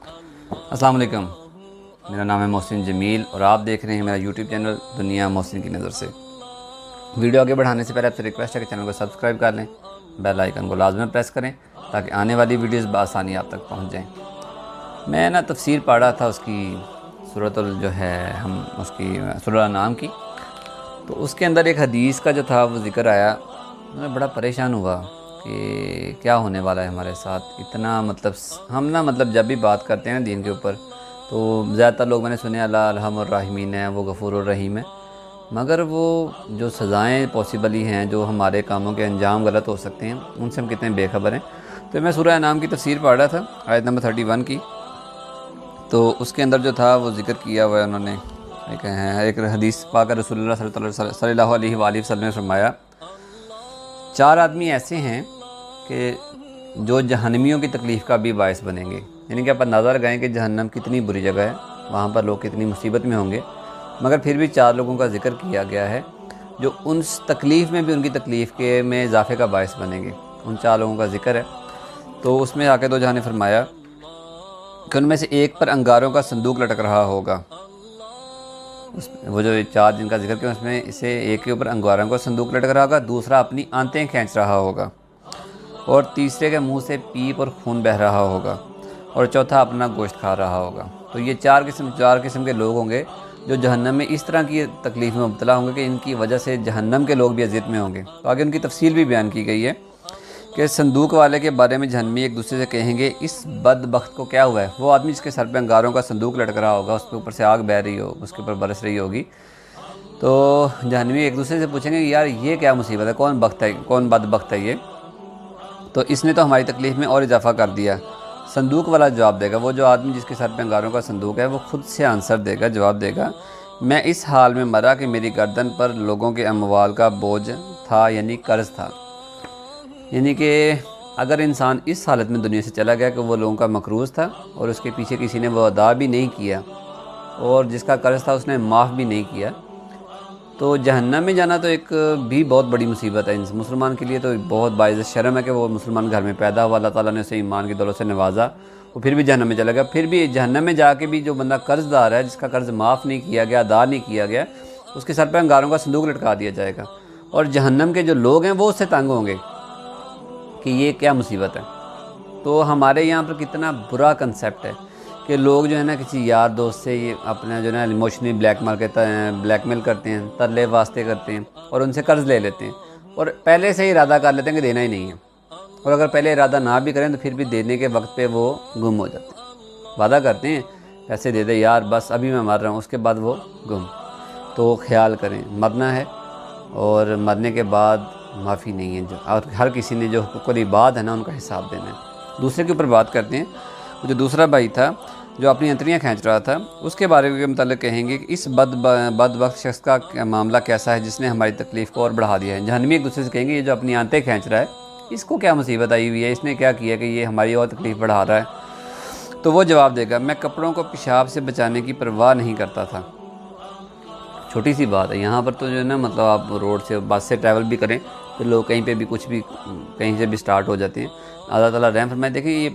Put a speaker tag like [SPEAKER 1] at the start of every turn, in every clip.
[SPEAKER 1] السلام علیکم، میرا نام ہے محسن جمیل اور آپ دیکھ رہے ہیں میرا یوٹیوب چینل دنیا محسن کی نظر سے۔ ویڈیو آگے بڑھانے سے پہلے آپ سے ریکویسٹ ہے کہ چینل کو سبسکرائب کر لیں، بیل آئیکن کو لازمی پریس کریں تاکہ آنے والی ویڈیوز بآسانی آپ تک پہنچ جائیں۔ میں تفسیر پڑھ رہا تھا اس کی سورۃ اس کی سورۃ الانعام کی، تو اس کے اندر ایک حدیث کا جو تھا وہ ذکر آیا۔ میں بڑا پریشان ہوا کہ کیا ہونے والا ہے ہمارے ساتھ۔ اتنا ہم جب بھی بات کرتے ہیں نا دین کے اوپر، تو زیادہ تر لوگ میں نے سنے اللہ ارحم الراحمین ہے، وہ غفور الرحیم ہے، مگر وہ جو سزائیں پاسبلی ہیں، جو ہمارے کاموں کے انجام غلط ہو سکتے ہیں، ان سے ہم کتنے بے خبر ہیں۔ تو میں سورہ انعام کی تفسیر پڑھ رہا تھا، آیت نمبر 31 کی، تو اس کے اندر جو تھا وہ ذکر کیا ہوا ہے انہوں نے۔ ایک حدیث پاک رسول اللہ صلی اللہ علیہ وآلہ وسلم نے فرمایا، 4 آدمی ایسے ہیں کہ جو جہنمیوں کی تکلیف کا بھی باعث بنیں گے۔ یعنی کہ آپ اندازہ لگائیں کہ جہنم کتنی بری جگہ ہے، وہاں پر لوگ کتنی مصیبت میں ہوں گے، مگر پھر بھی 4 لوگوں کا ذکر کیا گیا ہے جو ان تکلیف میں بھی ان کی تکلیف میں اضافے کا باعث بنیں گے۔ ان 4 لوگوں کا ذکر ہے۔ تو اس میں آ کے 2 جہاں نے فرمایا کہ ان میں سے ایک پر انگاروں کا صندوق لٹک رہا ہوگا۔ وہ جو 4 جن کا ذکر کیا اس میں سے ایک کے اوپر انگاروں کا صندوق لٹک رہا ہوگا، دوسرا اپنی آنتیں کھینچ رہا ہوگا، اور تیسرے کے منہ سے پیپ اور خون بہہ رہا ہوگا، اور چوتھا اپنا گوشت کھا رہا ہوگا۔ تو یہ 4 قسم کے لوگ ہوں گے جو جہنم میں اس طرح کی تکلیف میں مبتلا ہوں گے کہ ان کی وجہ سے جہنم کے لوگ بھی اذیت میں ہوں گے۔ تو آگے ان کی تفصیل بھی بیان کی گئی ہے کہ صندوق والے کے بارے میں جہنمی ایک دوسرے سے کہیں گے، اس بدبخت کو کیا ہوا ہے؟ وہ آدمی جس کے سر پہ انگاروں کا صندوق لٹک رہا ہوگا، اس کے اوپر سے آگ بہہ رہی ہو، اس کے اوپر برس رہی ہوگی، تو جہنمی ایک دوسرے سے پوچھیں گے یار یہ کیا مصیبت ہے، کون بدبخت ہے یہ؟ تو اس نے تو ہماری تکلیف میں اور اضافہ کر دیا۔ صندوق والا جواب دے گا، وہ جو آدمی جس کے سر پہ انگاروں کا صندوق ہے، وہ خود سے آنسر دے گا، جواب دے گا، میں اس حال میں مرا کہ میری گردن پر لوگوں کے اموال کا بوجھ تھا، یعنی قرض تھا۔ یعنی کہ اگر انسان اس حالت میں دنیا سے چلا گیا کہ وہ لوگوں کا مقروض تھا اور اس کے پیچھے کسی نے وہ ادا بھی نہیں کیا، اور جس کا قرض تھا اس نے معاف بھی نہیں کیا، تو جہنم میں جانا تو ایک بھی بہت بڑی مصیبت ہے۔ مسلمان کے لیے تو بہت باعث شرم ہے کہ وہ مسلمان گھر میں پیدا ہوا، اللہ تعالیٰ نے اسے ایمان کی دولت سے نوازا، وہ پھر بھی جہنم میں چلا گیا۔ پھر بھی جہنم میں جا کے بھی جو بندہ قرض دار ہے، جس کا قرض معاف نہیں کیا گیا، ادا نہیں کیا گیا، اس کے سر پہ انگاروں کا صندوق لٹکا دیا جائے گا، اور جہنم کے جو لوگ ہیں وہ اس سے تنگ ہوں گے کہ یہ کیا مصیبت ہے۔ تو ہمارے یہاں پر کتنا برا کنسیپٹ ہے کہ لوگ جو ہے نا کسی یار دوست سے یہ اپنا جو ہے نا ایموشنلی بلیک میل کرتے ہیں، ترلے واسطے کرتے ہیں، اور ان سے قرض لے لیتے ہیں، اور پہلے سے ہی ارادہ کر لیتے ہیں کہ دینا ہی نہیں ہے، اور اگر پہلے ارادہ نہ بھی کریں تو پھر بھی دینے کے وقت پہ وہ گم ہو جاتے ہیں۔ وعدہ کرتے ہیں پیسے دے دے یار، بس ابھی میں مر رہا ہوں، اس کے بعد وہ گم۔ تو خیال کریں، مرنا ہے، اور مرنے کے بعد معافی نہیں ہے، اور ہر کسی نے جو حقوق العباد ہے نا ان کا حساب دینا ہے۔ دوسرے کے اوپر بات کرتے ہیں، جو دوسرا بھائی تھا جو اپنی انتریاں کھینچ رہا تھا، اس کے بارے میں متعلق کہیں گے کہ اس بدبخت شخص کا معاملہ کیسا ہے جس نے ہماری تکلیف کو اور بڑھا دیا ہے۔ جہنمی ایک دوسرے سے کہیں گے یہ جو اپنی آنتیں کھینچ رہا ہے، اس کو کیا مصیبت آئی ہوئی ہے، اس نے کیا کیا کہ یہ ہماری اور تکلیف بڑھا رہا ہے؟ تو وہ جواب دے گا، میں کپڑوں کو پیشاب سے بچانے کی پرواہ نہیں کرتا تھا۔ چھوٹی سی بات ہے، یہاں پر تو جو ہے نا آپ روڈ سے بس سے ٹریول بھی کریں تو لوگ کہیں پہ بھی کچھ بھی کہیں سے بھی سٹارٹ ہو جاتے ہیں۔ اللہ تعالیٰ رحم فرمائے۔ دیکھیں یہ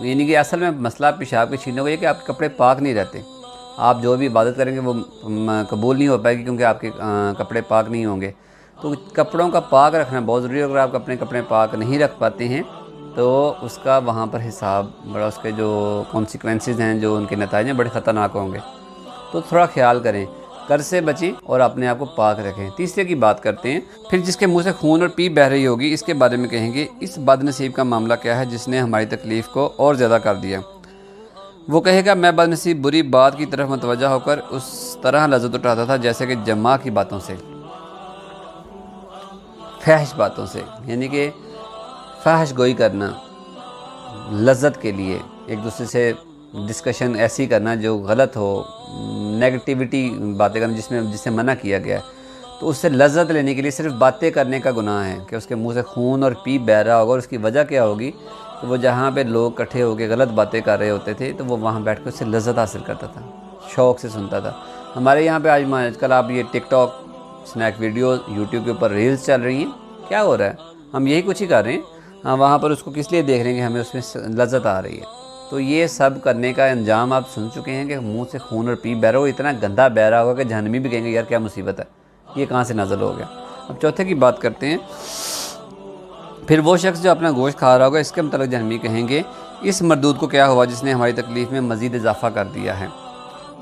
[SPEAKER 1] یعنی کہ اصل میں مسئلہ پیشاب کے چھیننے کا یہ کہ آپ کے کپڑے پاک نہیں رہتے، آپ جو بھی عبادت کریں گے وہ قبول نہیں ہو پائے گی کیونکہ آپ کے کپڑے پاک نہیں ہوں گے۔ تو کپڑوں کا پاک رکھنا بہت ضروری ہے۔ اگر آپ اپنے کپڑے پاک نہیں رکھ پاتے ہیں تو اس کا وہاں پر حساب بڑا، اس کے جو کانسیکوینسز ہیں، جو ان کے نتائج ہیں، بڑے خطرناک ہوں گے۔ تو تھوڑا خیال کریں، قرض سے بچیں اور اپنے آپ کو پاک رکھیں۔ تیسرے کی بات کرتے ہیں، پھر جس کے منہ سے خون اور پیپ بہہ رہی ہوگی، اس کے بارے میں کہیں گے اس بد نصیب کا معاملہ کیا ہے جس نے ہماری تکلیف کو اور زیادہ کر دیا؟ وہ کہے گا میں بد نصیب بری بات کی طرف متوجہ ہو کر اس طرح لذت اٹھاتا تھا جیسے کہ جماع کی باتوں سے، فحش باتوں سے، یعنی کہ فحش گوئی کرنا لذت کے لیے، ایک دوسرے سے ڈسکشن ایسی کرنا جو غلط ہو، نیگیٹیوٹی باتیں کرنا جس سے منع کیا گیا ہے، تو اس سے لذت لینے کے لیے صرف باتیں کرنے کا گناہ ہے کہ اس کے منہ سے خون اور پیپ بہہ رہا ہوگا، اور اس کی وجہ کیا ہوگی کہ وہ جہاں پہ لوگ اکٹھے ہو کے غلط باتیں کر رہے ہوتے تھے تو وہ وہاں بیٹھ کے اس سے لذت حاصل کرتا تھا، شوق سے سنتا تھا۔ ہمارے یہاں پہ آج کل آپ یہ ٹک ٹاک، سنیک ویڈیوز، یوٹیوب کے اوپر ریلز چل رہی ہیں، کیا ہو رہا ہے؟ ہم یہی کچھ ہی کر رہے ہیں، ہم وہاں پر اس کو کس لیے دیکھ رہے ہیں کہ ہمیں اس میں لذت آ رہی ہے۔ تو یہ سب کرنے کا انجام آپ سن چکے ہیں کہ منہ سے خون اور پیپ بہ رہا ہو، اتنا گندا بہ رہا ہوگا کہ جہنمی بھی کہیں گے یار کیا مصیبت ہے، یہ کہاں سے نازل ہو گیا۔ اب چوتھے کی بات کرتے ہیں۔ پھر وہ شخص جو اپنا گوشت کھا رہا ہوگا، اس کے متعلق جہنمی کہیں گے اس مردود کو کیا ہوا جس نے ہماری تکلیف میں مزید اضافہ کر دیا ہے؟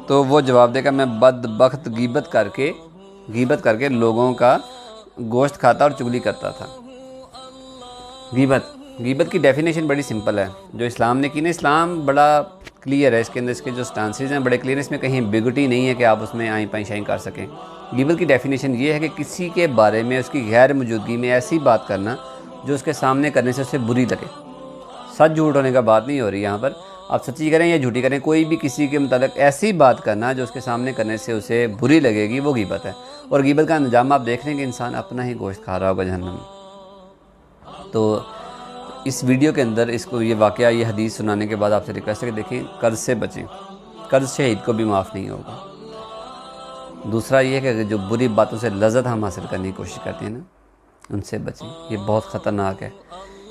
[SPEAKER 1] تو وہ جواب دے گا میں بدبخت غیبت کر کے لوگوں کا گوشت کھاتا اور چگلی کرتا تھا۔ غیبت کی ڈیفینیشن بڑی سمپل ہے جو اسلام نے کی نا، اسلام بڑا کلیئر ہے، اس کے اندر اس کے جو سٹانسز ہیں بڑے کلیئر ہیں، اس میں کہیں بگٹی نہیں ہے کہ آپ اس میں آئیں پائیں شائیں کر سکیں۔ غیبت کی ڈیفینیشن یہ ہے کہ کسی کے بارے میں اس کی غیر موجودگی میں ایسی بات کرنا جو اس کے سامنے کرنے سے اسے بری لگے۔ سچ جھوٹ ہونے کا بات نہیں ہو رہی یہاں پر، آپ سچی کریں یا جھوٹی کریں، کوئی بھی کسی کے متعلق ایسی بات کرنا جو اس کے سامنے کرنے سے اسے بری لگے گی، وہ غیبت ہے۔ اور غیبت کا انجام آپ دیکھ رہے ہیں کہ انسان اپنا ہی گوشت کھا رہا ہوگا جہنم میں۔ تو اس ویڈیو کے اندر اس کو یہ واقعہ، یہ حدیث سنانے کے بعد آپ سے ریکویسٹ ہے کہ دیکھیں قرض سے بچیں، قرض شہید کو بھی معاف نہیں ہوگا۔ دوسرا یہ ہے کہ جو بری باتوں سے لذت ہم حاصل کرنے کی کوشش کرتے ہیں نا، ان سے بچیں، یہ بہت خطرناک ہے۔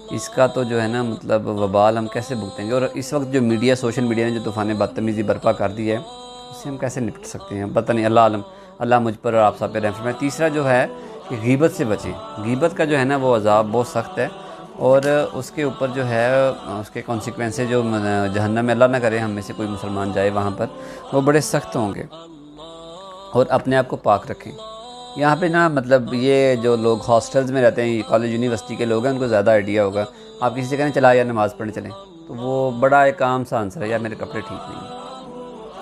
[SPEAKER 1] اس کا تو جو ہے نا مطلب وبال ہم کیسے بھگتیں گے؟ اور اس وقت جو میڈیا، سوشل میڈیا نے جو طوفان بدتمیزی برپا کر دی ہے، اس سے ہم کیسے نپٹ سکتے ہیں؟ پتہ نہیں، اللہ عالم، اللہ مجھ پر اور آپ سب پہ رحم فرمائے۔ تیسرا جو ہے کہ غیبت سے بچیں۔ غیبت کا جو ہے نا وہ عذاب بہت سخت ہے، اور اس کے اوپر جو ہے اس کے کانسیکوینسز جو جہنم میں اللہ نہ کرے ہم میں سے کوئی مسلمان جائے وہاں پر، وہ بڑے سخت ہوں گے۔ اور اپنے آپ کو پاک رکھیں۔ یہاں پہ نا مطلب یہ جو لوگ ہاسٹلز میں رہتے ہیں، کالج یونیورسٹی کے لوگ ہیں، ان کو زیادہ آئیڈیا ہوگا۔ آپ کسی سے کہیں چلا یا نماز پڑھنے چلیں، تو وہ بڑا ایک عام سا آنسر ہے، یار میرے کپڑے ٹھیک نہیں ہیں۔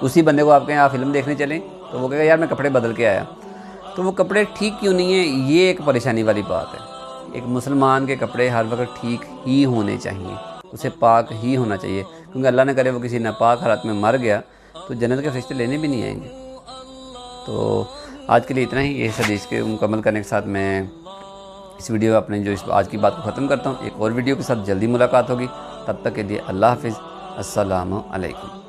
[SPEAKER 1] اسی بندے کو آپ کہیں آپ فلم دیکھنے چلیں تو وہ کہے گا یار میں کپڑے بدل کے آیا۔ تو وہ کپڑے ٹھیک کیوں نہیں ہیں، یہ ایک پریشانی والی بات ہے۔ ایک مسلمان کے کپڑے ہر وقت ٹھیک ہی ہونے چاہیے، اسے پاک ہی ہونا چاہیے، کیونکہ اللہ نہ کرے وہ کسی ناپاک حالت میں مر گیا تو جنت کے فرشتے لینے بھی نہیں آئیں گے۔ تو آج کے لیے اتنا ہی۔ اس حدیث کے مکمل کرنے کے ساتھ میں اس ویڈیو اپنے جو آج کی بات کو ختم کرتا ہوں۔ ایک اور ویڈیو کے ساتھ جلدی ملاقات ہوگی، تب تک کے لیے اللہ حافظ، السلام علیکم۔